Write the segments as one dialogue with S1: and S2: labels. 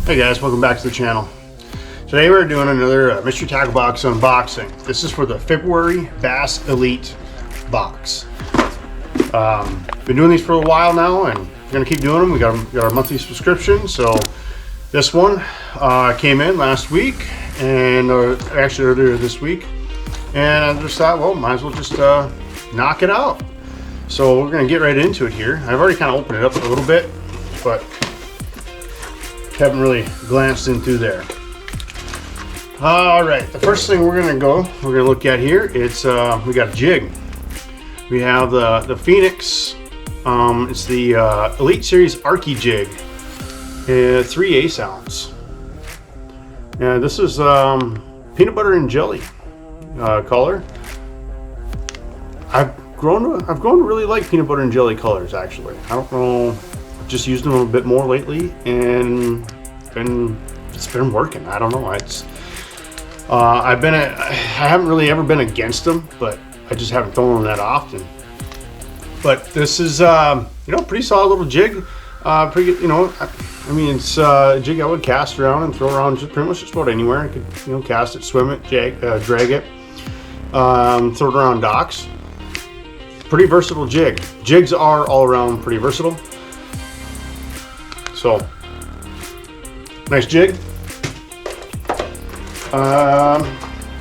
S1: Hey guys, welcome back to the channel. Today we're doing another mystery tackle box unboxing. This is for the February Bass Elite box. Been doing these for a while now, and we're gonna keep doing them. We got our monthly subscription. So this one came in last week, and actually earlier this week, and I just thought, well, might as well just knock it out. So we're gonna get right into it here. I've already kind of opened it up a little bit, but haven't really glanced in through there. All right, the first thing we're gonna look at here, it's we got a jig. We have the Phoenix. It's the Elite Series Arky jig, 3/8 ounce. And this is peanut butter and jelly color. I've grown to really like peanut butter and jelly colors, actually. I don't know. Just used them a bit more lately, and it's been working. I don't know. I haven't really ever been against them, but I just haven't thrown them that often. But this is pretty solid little jig. Pretty good, I mean, it's a jig I would cast around and throw around pretty much just about anywhere. I could cast it, swim it, drag it, throw it around docks. Pretty versatile jig. Jigs are all around pretty versatile. So, nice jig.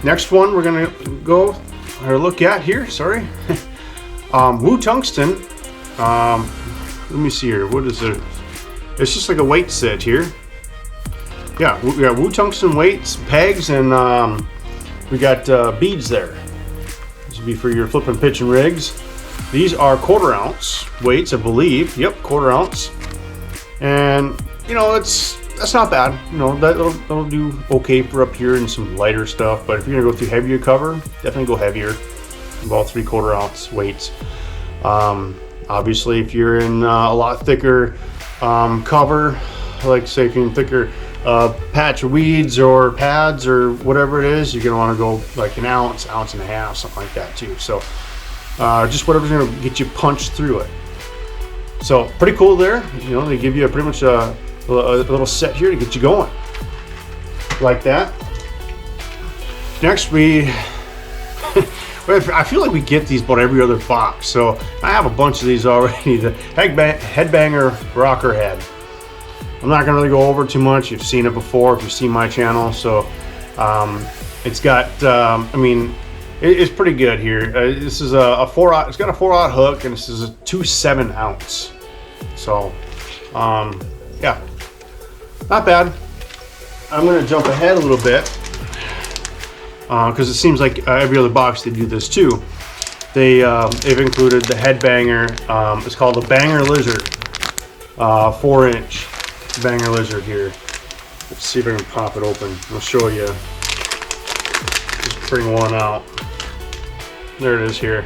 S1: Next one we're gonna go or look at here. Sorry, Woo Tungsten. Let me see here. What is it? It's just like a weight set here. Yeah, we got Woo Tungsten weights, pegs, and we got beads there. This would be for your flip and pitch and rigs. These are 1/4 ounce weights, I believe. Yep, 1/4 ounce. And that's not bad. That'll do okay for up here and some lighter stuff. But if you're gonna go through heavier cover, definitely go heavier. About 3/4 ounce weights. Obviously, if you're in a lot thicker cover, like say if you're in thicker patch of weeds or pads or whatever it is, you're gonna want to go like an ounce, ounce and a half, something like that too. So just whatever's gonna get you punched through it. So pretty cool there. They give you pretty much a little set here to get you going, like that. Next I feel like we get these about every other box. So I have a bunch of these already. The Headbanger rocker head. I'm not gonna really go over too much. You've seen it before if you've seen my channel. So it's got, it's pretty good here. This is a 4/0. It's got a 4/0 hook, and this is a 2/7 ounce. So, yeah, not bad. I'm gonna jump ahead a little bit because it seems like every other box they do this too. They've included the Headbanger. It's called the Banger Lizard, 4-inch Banger Lizard here. Let's see if I can pop it open. I'll show you. Just bring one out. There it is here.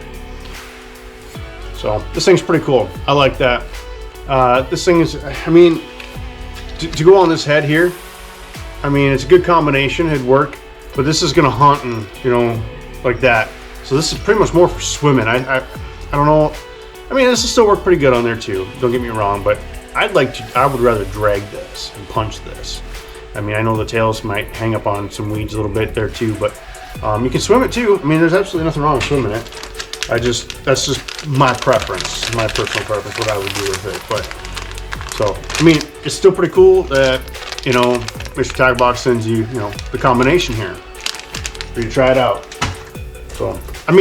S1: So this thing's pretty cool. I like that. This thing is, to go on this head here, it's a good combination. It'd work, but this is gonna hunt and like that. So this is pretty much more for swimming. I don't know. This will still work pretty good on there too. Don't get me wrong, but I would rather drag this and punch this. I know the tails might hang up on some weeds a little bit there too, but you can swim it too. There's absolutely nothing wrong with swimming it. That's just my preference, my personal preference, what I would do with it. But so, it's still pretty cool that Mr. Tackle Box sends you, the combination here for you to try it out. So, I've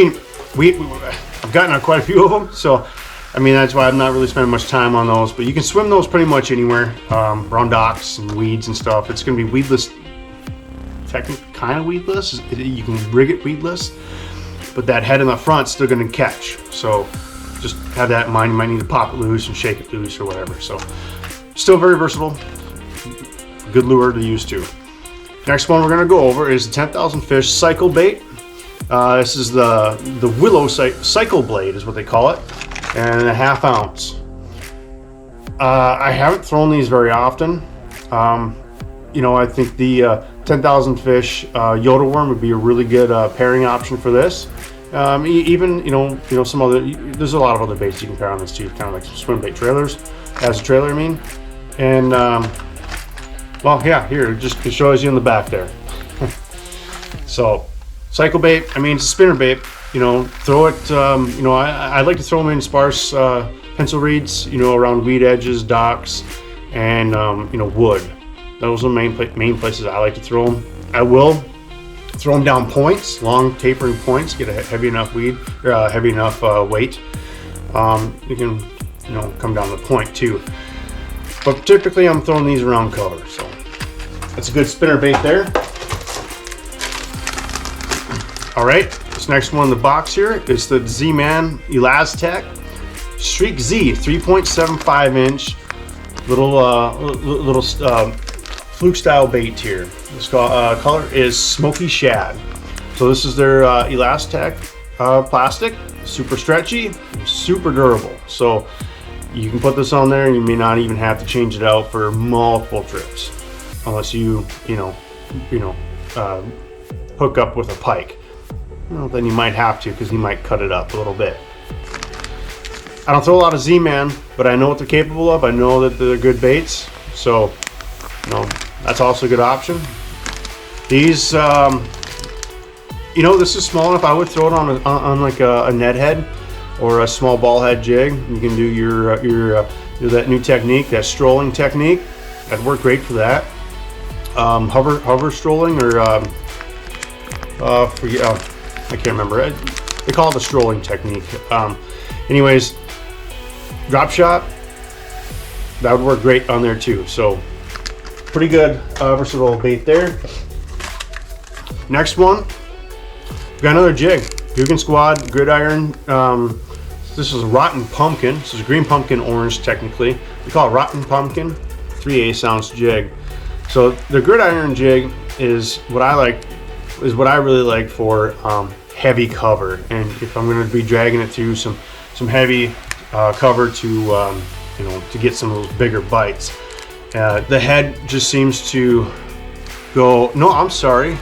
S1: gotten quite a few of them. So, that's why I'm not really spending much time on those. But you can swim those pretty much anywhere, around docks and weeds and stuff. It's going to be weedless. Technically, kind of weedless. You can rig it weedless, but that head in the front's still going to catch. So just have that in mind. You might need to pop it loose and shake it loose or whatever. So still very versatile. Good lure to use too. Next one we're going to go over is the 10,000 Fish Cycle Bait. This is the Willow Cycle Blade is what they call it, and a 1/2 ounce. I haven't thrown these very often. I think the 10,000 Fish Yoda Worm would be a really good pairing option for this. Even some other. There's a lot of other baits you can pair on this too, kind of like some swim bait trailers, as a trailer, and well, yeah, here, just it shows you in the back there. So, cycle bait, I mean, it's a spinner bait, you know, throw it, you know, I like to throw them in sparse pencil reeds, you know, around weed edges, docks, and, you know, wood. Those are the main places I like to throw them. I will throw them down points, long tapering points, get a heavy enough weed, or heavy enough weight. You can, you know, come down the point too. But typically I'm throwing these around cover, so that's a good spinner bait there. All right, this next one in the box here is the Z-Man Eltec Streak Z, 3.75 inch little fluke style bait here. This color is Smoky Shad. So this is their Eltec plastic, super stretchy, super durable. So you can put this on there and you may not even have to change it out for multiple trips, unless you hook up with a pike. Well, then you might have to, because you might cut it up a little bit. I don't throw a lot of Z-Man, but I know what they're capable of. I know that they're good baits, so you know, that's also a good option. These, you know, this is small enough. I would throw it on like a net head or a small ball head jig. You can do your that new technique, that strolling technique. That'd work great for that. Hover strolling, or I can't remember. They call it the strolling technique. Anyways, drop shot, that would work great on there too. So pretty good versatile bait there. Next one, we got another jig, Hugan Squad Gridiron. This is a Rotten Pumpkin. This is green pumpkin orange technically. We call it Rotten Pumpkin, 3/8 ounce jig. So the gridiron jig is what I like, is what I really like for heavy cover, and if I'm going to be dragging it through some heavy cover to you know, to get some of those bigger bites. The head just seems to go, no, I'm sorry,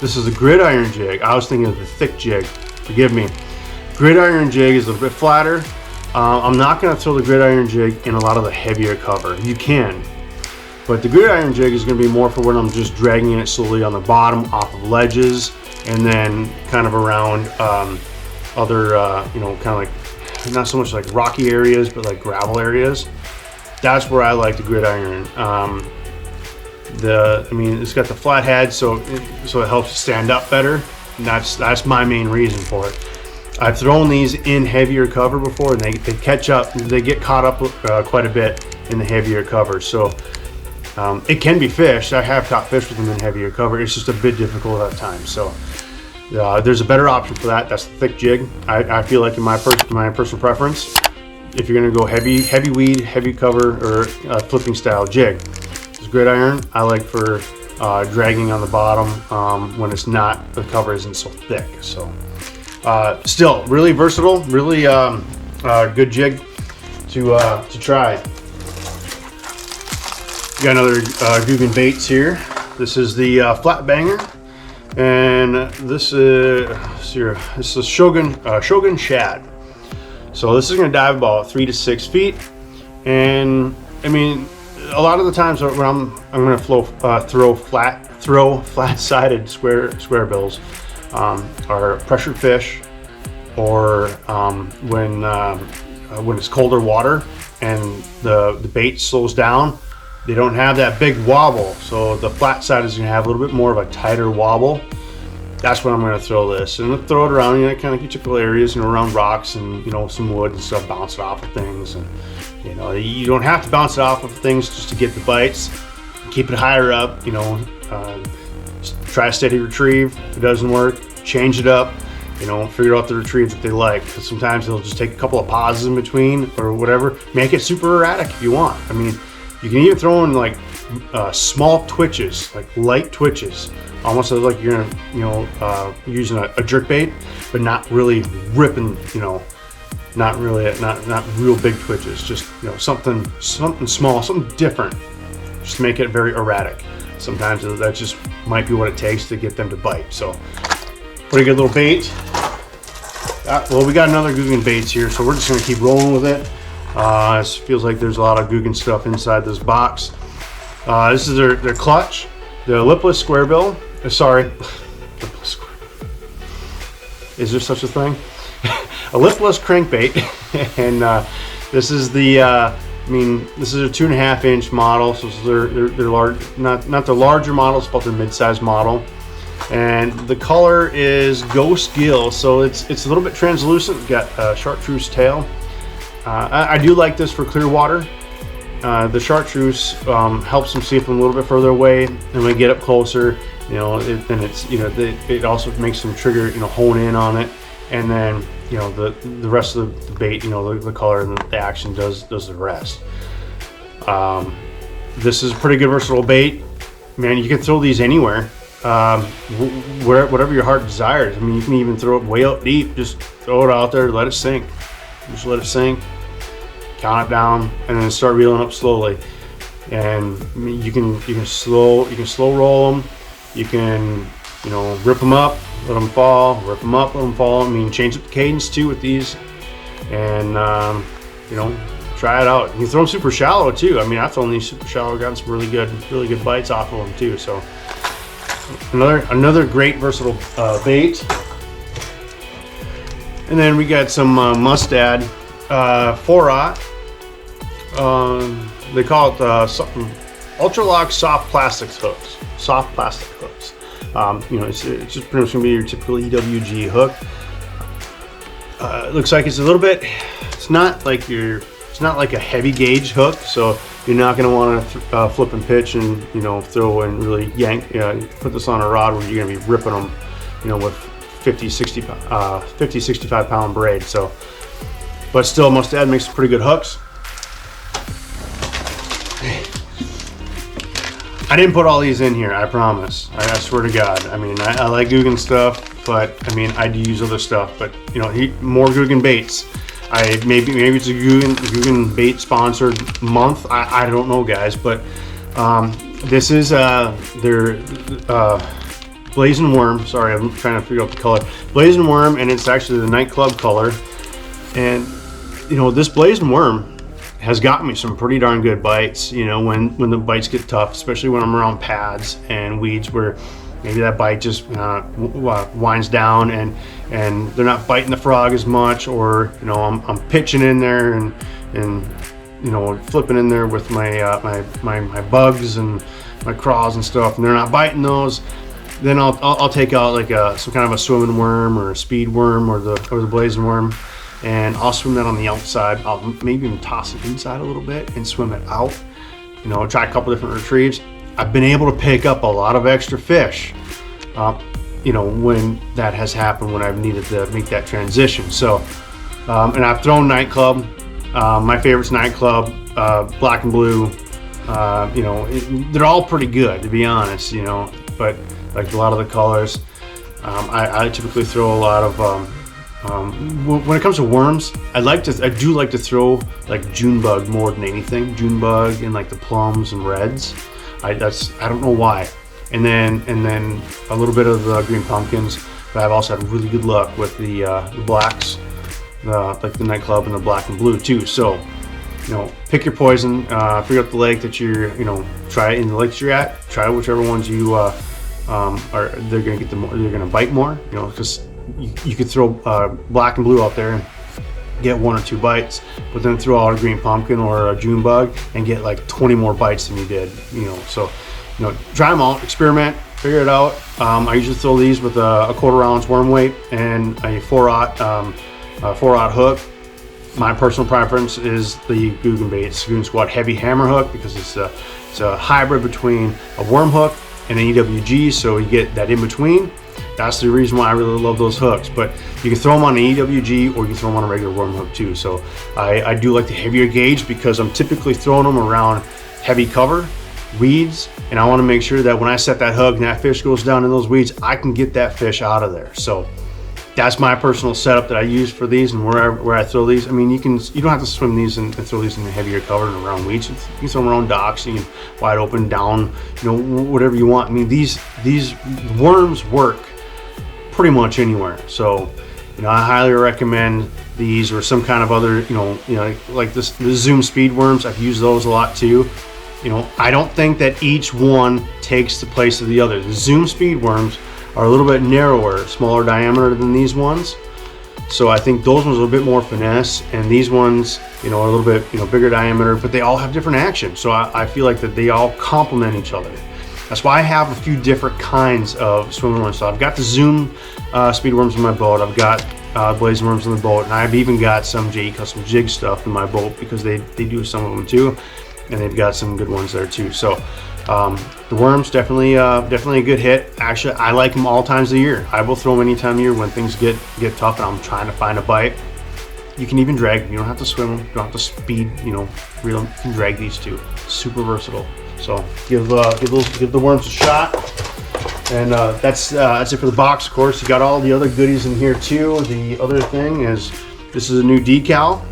S1: this is a gridiron jig. I was thinking of the thick jig, forgive me. Gridiron jig is a bit flatter. I'm not going to throw the gridiron jig in a lot of the heavier cover. You can, but the gridiron jig is going to be more for when I'm just dragging it slowly on the bottom off of ledges, and then kind of around other, you know, kind of like, not so much like rocky areas, but like gravel areas. That's where I like the gridiron. I mean, it's got the flat head, so it helps it stand up better. And that's my main reason for it. I've thrown these in heavier cover before, and they catch up. They get caught up quite a bit in the heavier cover. So it can be fished. I have caught fish with them in heavier cover. It's just a bit difficult at times. So there's a better option for that. That's the thick jig. I feel like in my personal preference, if you're going to go heavy weed, heavy cover, or flipping style jig, this gridiron I like for dragging on the bottom when it's not, the cover isn't so thick. So still really versatile, really good jig to try. Got another Googan baits here. This is the flat banger, and this is Shogun Shad. So this is going to dive about 3 to 6 feet, and I mean, a lot of the times when I'm going to throw flat-sided square bills, are pressured fish, or when it's colder water and the bait slows down. They don't have that big wobble, so the flat side is going to have a little bit more of a tighter wobble. That's when I'm going to throw this, and throw it around, you know, kind of typical areas, you know, around rocks and, you know, some wood and stuff, bounce it off of things. And you know, you don't have to bounce it off of things just to get the bites. Keep it higher up, you know. Try a steady retrieve. If it doesn't work, change it up. You know, figure out the retrieve that they like. Because sometimes they'll just take a couple of pauses in between or whatever. Make it super erratic if you want. I mean, you can even throw in like small twitches, like light twitches, almost like you're gonna, you know, using a jerk bait, but not really ripping, you know, not real big twitches. Just, you know, something small, something different. Just make it very erratic. Sometimes that just might be what it takes to get them to bite. So, pretty good little bait. Well, we got another Googan baits here, so we're just gonna keep rolling with it. It feels like there's a lot of Googan stuff inside this box. This is their clutch, the lipless square bill. Sorry, lipless square. Is there such a thing? A lipless crankbait, and this is the. I mean, this is a 2.5 inch model, so they're large, not the larger models, but their mid-size model. And the color is Ghost Gill, so it's a little bit translucent. Got a chartreuse tail. I do like this for clear water. The chartreuse helps them see from a little bit further away, and when we get up closer, you know, it also makes them trigger, you know, hone in on it, and then, you know, the rest of the bait, you know, the color and the action does the rest. This is a pretty good versatile bait, man. You can throw these anywhere, whatever your heart desires. I mean, you can even throw it way out deep. Just throw it out there, let it sink. Just let it sink, count it down, and then start reeling up slowly. And I mean, you can slow roll them. You can, you know, rip them up, let them fall, rip them up, let them fall. I mean, change up the cadence too with these, and you know, try it out. You can throw them super shallow too. I mean, I've thrown these super shallow, gotten some really good bites off of them too. So another great versatile bait. And then we got some Mustad 4-aught. They call it Ultra Loock soft plastic hooks. Soft plastic hooks. You know, it's just pretty much gonna be your typical EWG hook. It looks like it's a little bit. It's not like a heavy gauge hook, so you're not gonna want to flip and pitch and, you know, throw and really yank. Put this on a rod where you're gonna be ripping them, you know, with 50, 65 pound braid. So, but still, Mustad makes some pretty good hooks. I didn't put all these in here, I promise. I swear to God. I mean, I like Googan stuff, but I mean, I do use other stuff. But you know, more Googan baits. Maybe it's a Googan bait sponsored month. I don't know, guys. But this is their Blazing Worm. Sorry, I'm trying to figure out the color. Blazing Worm, and it's actually the nightclub color. And you know, this Blazing Worm has gotten me some pretty darn good bites, you know, when the bites get tough, especially when I'm around pads and weeds where maybe that bite just winds down and they're not biting the frog as much, or, you know, I'm pitching in there and you know, flipping in there with my my bugs and my craws and stuff, and they're not biting those. Then I'll take out like some kind of a swimming worm or a speed worm or the blazing worm, and I'll swim that on the outside. I'll maybe even toss it inside a little bit and swim it out. You know, try a couple different retrieves. I've been able to pick up a lot of extra fish, you know, when that has happened, when I've needed to make that transition. So, and I've thrown nightclub. My favorite's nightclub, black and blue. You know, they're all pretty good, to be honest, you know, but like a lot of the colors. I typically throw a lot of, when it comes to worms, I do like to throw like June bug more than anything. June bug and like the plums and reds. I don't know why. And then a little bit of the green pumpkins. But I've also had really good luck with the blacks, like the nightclub and the black and blue too. So, you know, pick your poison. Figure out the lake that you're, you know, try it in the lakes you're at. Try whichever ones you they're gonna bite more. You know, because you could throw black and blue out there and get 1 or 2 bites, but then throw out a green pumpkin or a June bug and get like 20 more bites than you did. You know, so, you know, try them out, experiment, figure it out. I usually throw these with a 1/4 ounce worm weight and a 4-aught hook. My personal preference is the Googan bait. It's Googan Squad Heavy Hammer Hook, because it's a hybrid between a worm hook and an EWG, so you get that in between. That's the reason why I really love those hooks. But you can throw them on an EWG or you can throw them on a regular worm hook too. So I do like the heavier gauge because I'm typically throwing them around heavy cover, weeds, and I want to make sure that when I set that hook and that fish goes down in those weeds, I can get that fish out of there. So that's my personal setup that I use for these, and where I throw these. I mean, you don't have to swim these and throw these in the heavier cover and around weeds. You can throw them around docks, you can wide open, down, you know, whatever you want. I mean, these worms work pretty much anywhere. So, you know, I highly recommend these or some kind of other, you know, like the Zoom speed worms. I've used those a lot too. You know, I don't think that each one takes the place of the other. The Zoom speed worms are a little bit narrower, smaller diameter than these ones. So I think those ones are a bit more finesse, and these ones, you know, are a little bit, you know, bigger diameter, but they all have different action. So I feel like that they all complement each other. That's why I have a few different kinds of swim worms. So I've got the Zoom speed worms in my boat. I've got blazing worms in the boat, and I've even got some ARO Custom Jig stuff in my boat because they do some of them too, and they've got some good ones there too. So the worms definitely a good hit. Actually, I like them all times of the year. I will throw them any time of year when things get tough and I'm trying to find a bite. You can even drag them. You don't have to swim them. You don't have to speed, you know, reel them. You can drag these too. Super versatile. So give the worms a shot. And that's it for the box. Of course, you got all the other goodies in here too. The other thing is this is a new decal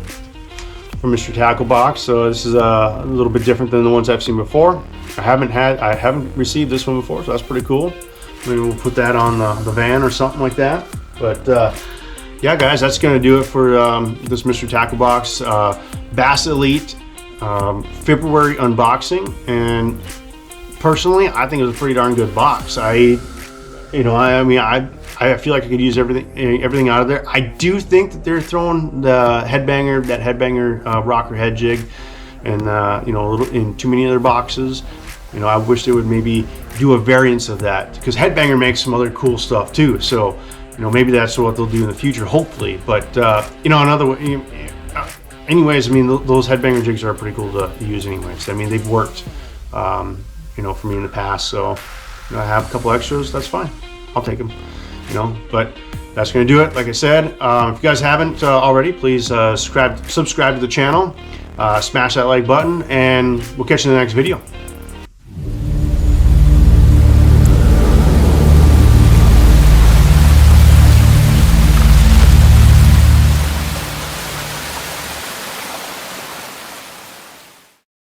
S1: from Mr. Tackle box. So this is a little bit different than the ones I've seen before. I haven't received this one before, so that's pretty cool. Maybe we'll put that on the van or something like that. But yeah, guys, that's gonna do it for this Mr. Tackle box Bass Elite February unboxing. And personally, I think it was a pretty darn good box. I feel like I could use everything out of there. I do think that they're throwing the headbanger rocker head jig, and you know, a little in too many other boxes. You know, I wish they would maybe do a variance of that, because Headbanger makes some other cool stuff too. So, you know, maybe that's what they'll do in the future, hopefully. But you know, another way. Anyways, I mean, those Headbanger jigs are pretty cool to use. Anyways, I mean, they've worked, you know, for me in the past. So, you know, I have a couple extras. That's fine. I'll take them. You know, but that's going to do it. Like I said, if you guys haven't already, please subscribe to the channel, smash that like button, and we'll catch you in the next video.